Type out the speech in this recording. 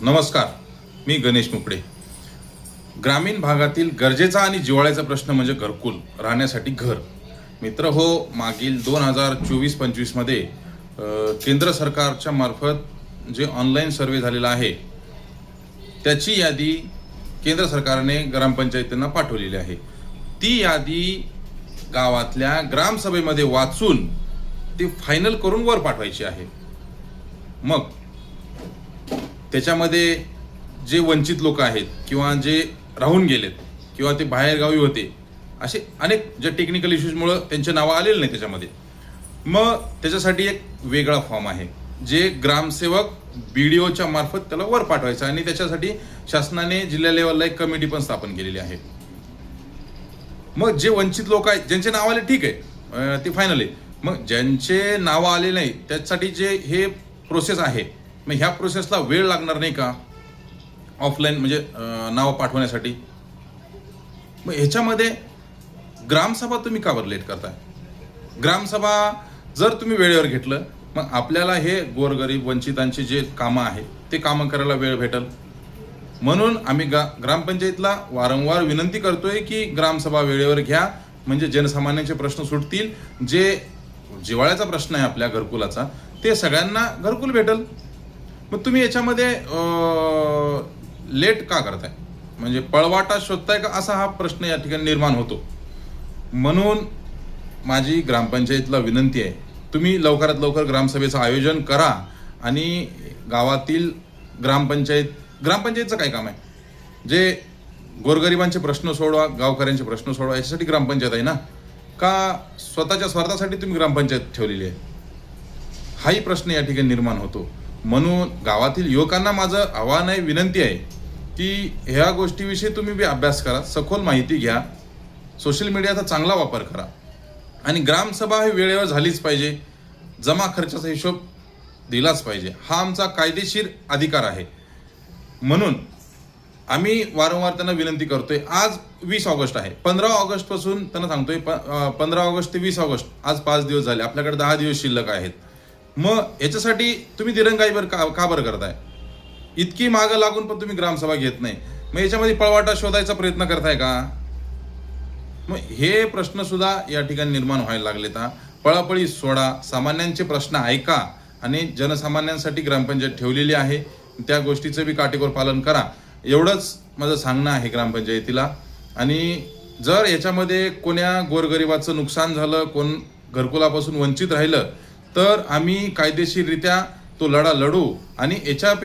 नमस्कार, मी गणेश मुकडे. ग्रामीण भागातील गरजेचा आणि जिव्हाळ्याचा प्रश्न म्हणजे घरकुल, राहण्यासाठी घर. मित्र हो, मागील 2024-25 मध्ये केंद्र सरकारच्या मार्फत जे ऑनलाईन सर्वे झालेला आहे त्याची यादी केंद्र सरकारने ग्रामपंचायतींना पाठवलेली आहे. ती यादी गावातल्या ग्रामसभेमध्ये वाचून ती फायनल करून वर पाठवायची आहे. मग त्याच्यामध्ये जे वंचित लोक आहेत किंवा जे राहून गेलेत किंवा ते बाहेरगावी होते, असे अनेक जे टेक्निकल इश्यूजमुळं त्यांचे नावं आलेले नाही त्याच्यामध्ये, मग त्याच्यासाठी एक वेगळा फॉर्म आहे जे ग्रामसेवक BDOच्या मार्फत त्याला वर पाठवायचं आणि त्याच्यासाठी शासनाने जिल्हा लेवलला एक कमिटी पण स्थापन केलेली आहे. मग जे वंचित लोक आहेत ज्यांचे नाव आले ठीक आहे, ते फायनल आहे. मग ज्यांचे नाव आले नाही त्याच्यासाठी जे हे प्रोसेस आहे, मग ह्या प्रोसेसला वेळ लागणार नाही का ऑफलाईन म्हणजे नाव पाठवण्यासाठी? मग ह्याच्यामध्ये ग्रामसभा तुम्ही का बरं लेट करताय? ग्रामसभा जर तुम्ही वेळेवर घेतलं मग आपल्याला हे गोरगरीब वंचितांचे जे कामं आहेत ते कामं करायला वेळ भेटल. म्हणून आम्ही ग्रामपंचायतीला वारंवार विनंती करतोय की ग्रामसभा वेळेवर घ्या, म्हणजे जनसामान्यांचे प्रश्न सुटतील. जे जिव्हाळ्याचा प्रश्न आहे आपल्या घरकुलाचा, ते सगळ्यांना घरकुल भेटल. मग तुम्ही याच्यामध्ये लेट का करताय? म्हणजे पळवाटा शोधताय का, असा हा प्रश्न या ठिकाणी निर्माण होतो. म्हणून माझी ग्रामपंचायतीला विनंती आहे, तुम्ही लवकरात लवकर ग्रामसभेचं आयोजन करा आणि गावातील ग्रामपंचायतचं काय काम आहे? जे गोरगरिबांचे प्रश्न सोडवा, गावकऱ्यांचे प्रश्न सोडवा, याच्यासाठी ग्रामपंचायत आहे ना. का स्वतःच्या स्वार्थासाठी तुम्ही ग्रामपंचायत ठेवलेली आहे? हाही प्रश्न या ठिकाणी निर्माण होतो. म्हणून गावातील युवकांना माझं आव्हान आहे, विनंती आहे की ह्या गोष्टीविषयी तुम्ही बी अभ्यास करा, सखोल माहिती घ्या, सोशल मीडियाचा चांगला वापर करा आणि ग्रामसभा ही वेळेवर झालीच पाहिजे. जमा खर्चाचा हिशोब दिलाच पाहिजे. हा आमचा कायदेशीर अधिकार आहे. म्हणून आम्ही वारंवार त्यांना विनंती करतोय. आज 20 ऑगस्ट आहे, 15 ऑगस्ट पासून त्यांना सांगतोय 15 ऑगस्ट ते 20 ऑगस्ट, आज 5 दिवस झाले, आपल्याकडे 10 दिवस शिल्लक आहेत. मग याच्यासाठी तुम्ही दिरंगाईवर का बरं करताय? इतकी मागं लागून पण तुम्ही ग्रामसभा घेत नाही. मग याच्यामध्ये पळवाटा शोधायचा प्रयत्न करताय का? मग हे प्रश्न सुद्धा या ठिकाणी निर्माण व्हायला लागलेत. पळापळी सोडा, सामान्यांचे प्रश्न ऐका आणि जनसामान्यांसाठी ग्रामपंचायत ठेवलेली आहे, त्या गोष्टीचं बी काटेकोर पालन करा, एवढंच माझं सांगणं आहे ग्रामपंचायतीला. आणि जर याच्यामध्ये कोण्या गोरगरिबाचं नुकसान झालं, कोण घरकुलापासून वंचित राहिलं, तर आम्ही कायदेशीररित्या तो लढा लढू आणि याच्या